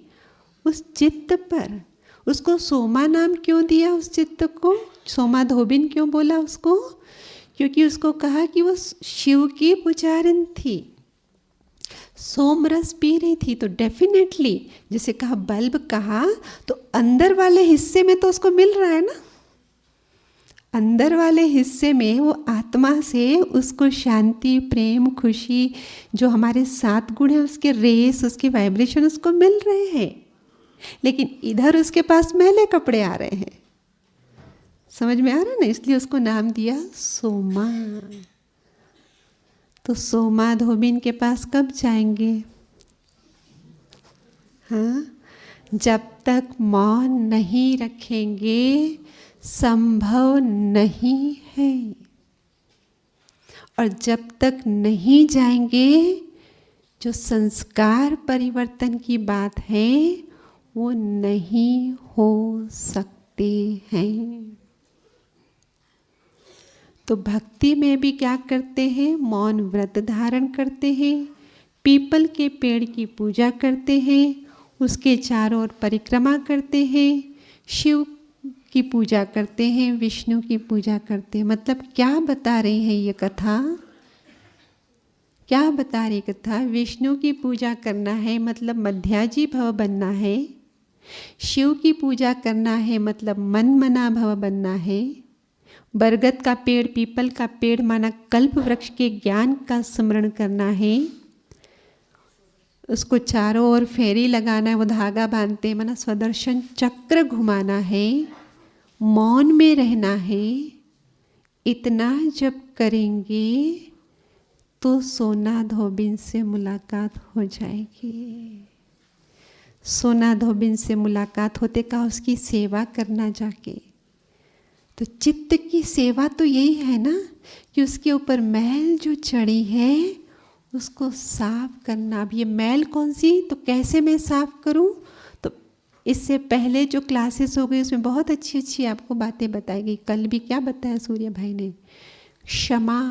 उस चित्त पर। उसको सोमा नाम क्यों दिया उस चित्त को? सोमा धोबिन क्यों बोला उसको? क्योंकि उसको कहा कि वो शिव की पुजारिन थी, सोम रस पी रही थी। तो डेफिनेटली जैसे कहा बल्ब कहा, तो अंदर वाले हिस्से में तो उसको मिल रहा है ना, अंदर वाले हिस्से में वो आत्मा से उसको शांति, प्रेम, खुशी, जो हमारे 7 गुण है उसके रेस, उसके वाइब्रेशन उसको मिल रहे हैं। लेकिन इधर उसके पास मैले कपड़े आ रहे हैं। समझ में आ रहा है ना? इसलिए उसको नाम दिया सोमा। तो सोमा धोबिन के पास कब जाएंगे? हाँ, जब तक मौन नहीं रखेंगे संभव नहीं है। और जब तक नहीं जाएंगे, जो संस्कार परिवर्तन की बात है वो नहीं हो सकते हैं। तो भक्ति में भी क्या करते हैं? मौन व्रत धारण करते हैं, पीपल के पेड़ की पूजा करते हैं, उसके चारों ओर परिक्रमा करते हैं, शिव की पूजा करते हैं, विष्णु की पूजा करते हैं। मतलब क्या बता रही है ये कथा? क्या बता रही कथा? विष्णु की पूजा करना है मतलब मध्याजी भव बनना है, शिव की पूजा करना है मतलब मन मना भव बनना है, बरगद का पेड़, पीपल का पेड़ माना कल्प वृक्ष के ज्ञान का स्मरण करना है, उसको चारों ओर फेरी लगाना है, वो धागा बांधते हैं माना स्वदर्शन चक्र घुमाना है, मौन में रहना है। इतना जब करेंगे तो सोना धोबिन से मुलाकात हो जाएगी। सोना धोबिन से मुलाकात होते, कहा उसकी सेवा करना जाके। तो चित्त की सेवा तो यही है ना कि उसके ऊपर मैल जो चढ़ी है उसको साफ करना। अब ये मैल कौन सी, तो कैसे मैं साफ करूं? तो इससे पहले जो क्लासेस हो गई उसमें बहुत अच्छी अच्छी आपको बातें बताई गई। कल भी क्या बताया सूर्य भाई ने, क्षमा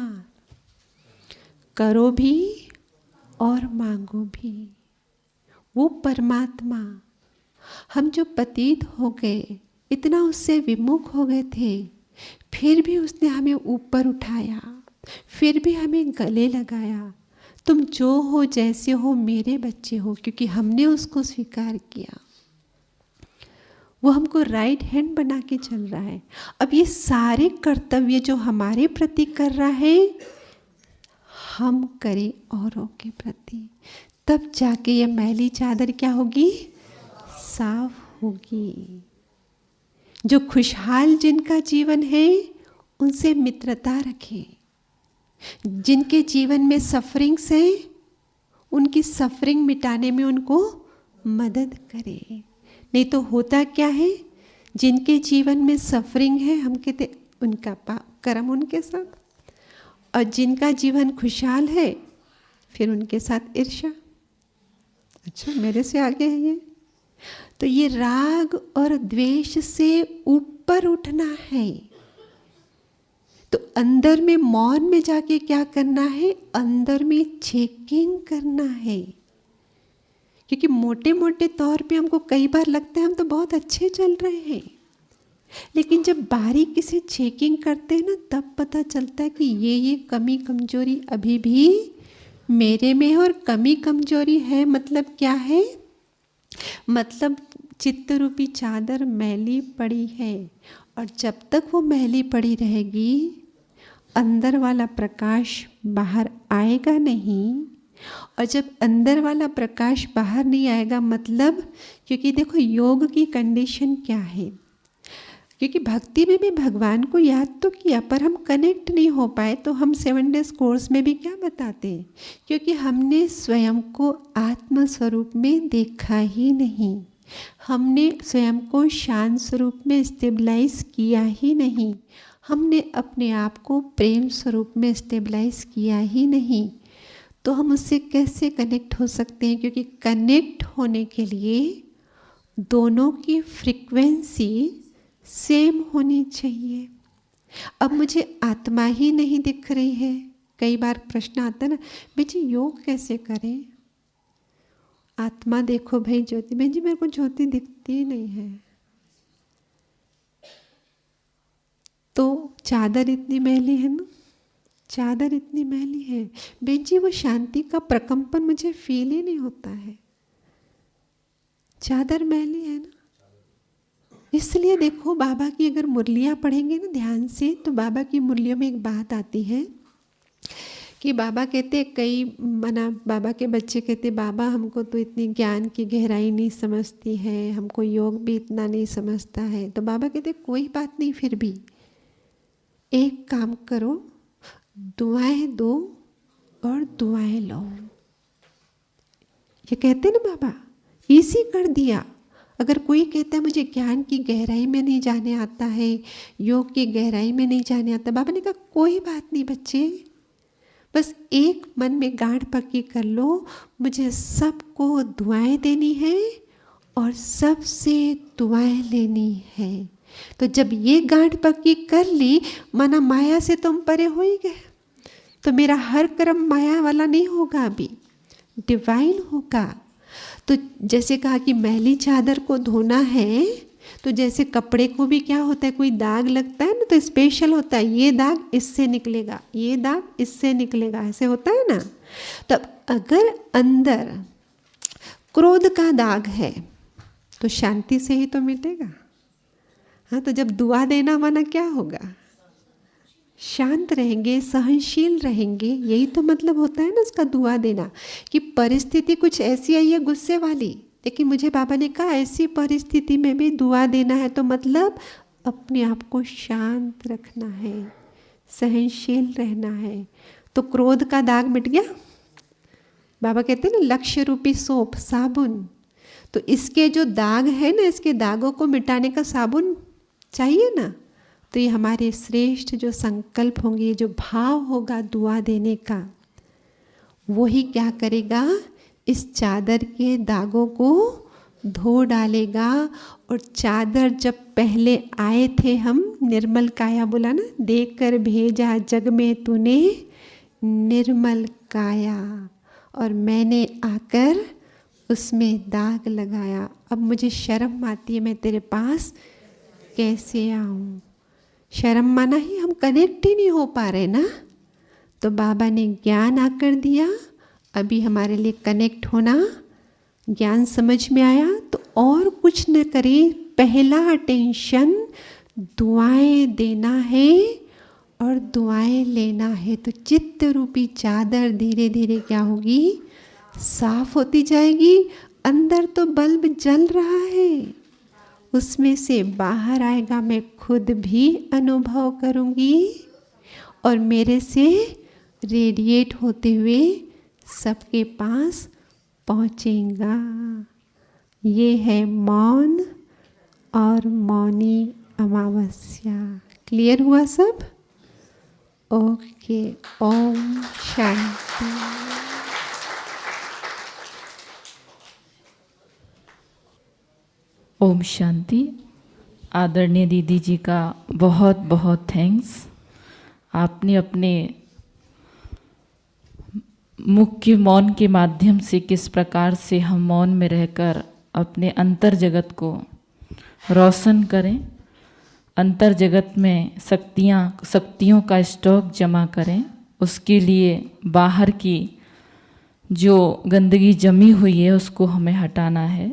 करो भी और मांगो भी। वो परमात्मा, हम जो पतित हो गए, इतना उससे विमुख हो गए थे, फिर भी उसने हमें ऊपर उठाया, फिर भी हमें गले लगाया। तुम जो हो जैसे हो मेरे बच्चे हो, क्योंकि हमने उसको स्वीकार किया। वो हमको राइट हैंड बना के चल रहा है। अब ये सारे कर्तव्य जो हमारे प्रति कर रहा है, हम करें औरों के प्रति, तब जाके ये मैली चादर क्या होगी, साफ होगी। जो खुशहाल जिनका जीवन है उनसे मित्रता रखें। जिनके जीवन में सफरिंग्स है उनकी सफरिंग मिटाने में उनको मदद करें। नहीं तो होता क्या है, जिनके जीवन में सफरिंग है हम कहते उनका कर्म उनके साथ, और जिनका जीवन खुशहाल है फिर उनके साथ ईर्ष्या। अच्छा मेरे से आगे है ये। तो ये राग और द्वेष से ऊपर उठना है। तो अंदर में मौन में जाके क्या करना है, अंदर में चेकिंग करना है। क्योंकि मोटे मोटे तौर पे हमको कई बार लगता है हम तो बहुत अच्छे चल रहे हैं, लेकिन जब बारीकी से चेकिंग करते हैं ना, तब पता चलता है कि ये कमी कमजोरी अभी भी मेरे में है। और कमी कमजोरी है मतलब क्या है, मतलब चित्त रूपी चादर मैली पड़ी है। और जब तक वो मैली पड़ी रहेगी, अंदर वाला प्रकाश बाहर आएगा नहीं। और जब अंदर वाला प्रकाश बाहर नहीं आएगा, मतलब क्योंकि देखो योग की कंडीशन क्या है, क्योंकि भक्ति में भी भगवान को याद तो किया पर हम कनेक्ट नहीं हो पाए। तो हम 7 डेज कोर्स में भी क्या बताते हैं, क्योंकि हमने स्वयं को आत्म स्वरूप में देखा ही नहीं, हमने स्वयं को शांत स्वरूप में स्टेबलाइज किया ही नहीं, हमने अपने आप को प्रेम स्वरूप में स्टेबलाइज किया ही नहीं। तो हम उससे कैसे कनेक्ट हो सकते हैं, क्योंकि कनेक्ट होने के लिए दोनों की फ्रीक्वेंसी सेम होनी चाहिए। अब मुझे आत्मा ही नहीं दिख रही है। कई बार प्रश्न आता है ना, बेटी योग कैसे करें, आत्मा देखो भाई ज्योति। बहन जी मेरे को ज्योति दिखती ही नहीं है। तो चादर इतनी मैली है ना, चादर इतनी मैली है बहन जी, वो शांति का प्रकंपन मुझे फील ही नहीं होता है। चादर मैली है ना। इसलिए देखो बाबा की अगर मुरलियाँ पढ़ेंगे ना ध्यान से, तो बाबा की मुरलियों में एक बात आती है कि बाबा कहते, कई मना बाबा के बच्चे कहते, बाबा हमको तो इतनी ज्ञान की गहराई नहीं समझती है, हमको योग भी इतना नहीं समझता है। तो बाबा कहते कोई बात नहीं, फिर भी एक काम करो, दुआएं दो और दुआएं लो। ये कहते ना बाबा, इसी कर दिया। अगर कोई कहता है मुझे ज्ञान की गहराई में नहीं जाने आता है, योग की गहराई में नहीं जाने आता, बाबा ने कहा कोई बात नहीं बच्चे, बस एक मन में गांठ पक्की कर लो, मुझे सबको दुआएं देनी है और सबसे दुआएं लेनी है। तो जब ये गांठ पक्की कर ली, माना माया से तुम परे हो ही गए, तो मेरा हर कर्म माया वाला नहीं होगा, अभी डिवाइन होगा। तो जैसे कहा कि मैली चादर को धोना है, तो जैसे कपड़े को भी क्या होता है, कोई दाग लगता है ना तो स्पेशल होता है, ये दाग इससे निकलेगा, ये दाग इससे निकलेगा, ऐसे होता है ना। तब अगर अंदर क्रोध का दाग है तो शांति से ही तो मिटेगा। हाँ, तो जब दुआ देना माना क्या होगा, शांत रहेंगे, सहनशील रहेंगे, यही तो मतलब होता है ना उसका दुआ देना। कि परिस्थिति कुछ ऐसी आई है गुस्से वाली, लेकिन मुझे बाबा ने कहा ऐसी परिस्थिति में भी दुआ देना है, तो मतलब अपने आप को शांत रखना है, सहनशील रहना है। तो क्रोध का दाग मिट गया। बाबा कहते हैं ना लक्ष्य रूपी सोप साबुन, तो इसके जो दाग है ना, इसके दागों को मिटाने का साबुन चाहिए ना। तो ये हमारे श्रेष्ठ जो संकल्प होंगे, जो भाव होगा दुआ देने का, वही क्या करेगा, इस चादर के दागों को धो डालेगा। और चादर जब पहले आए थे हम, निर्मल काया बोला ना, देकर भेजा जग में तूने निर्मल काया, और मैंने आकर उसमें दाग लगाया। अब मुझे शर्म आती है, मैं तेरे पास कैसे आऊँ। शर्म माना ही हम कनेक्ट ही नहीं हो पा रहे ना। तो बाबा ने ज्ञान आकर दिया, अभी हमारे लिए कनेक्ट होना, ज्ञान समझ में आया तो और कुछ न करें, पहला अटेंशन दुआएं देना है और दुआएं लेना है। तो चित्त रूपी चादर धीरे धीरे क्या होगी, साफ होती जाएगी। अंदर तो बल्ब जल रहा है, उसमें से बाहर आएगा, मैं खुद भी अनुभव करूंगी और मेरे से रेडिएट होते हुए सबके पास पहुंचेगा। ये है मौन और मौनी अमावस्या। क्लियर हुआ सब? ओके, ओम शांति। ओम शांति। आदरणीय दीदी जी का बहुत बहुत थैंक्स। आपने अपने मुख्य मौन के माध्यम से किस प्रकार से हम मौन में रहकर अपने अंतर जगत को रोशन करें, अंतर जगत में शक्तियों का स्टॉक जमा करें, उसके लिए बाहर की जो गंदगी जमी हुई है उसको हमें हटाना है।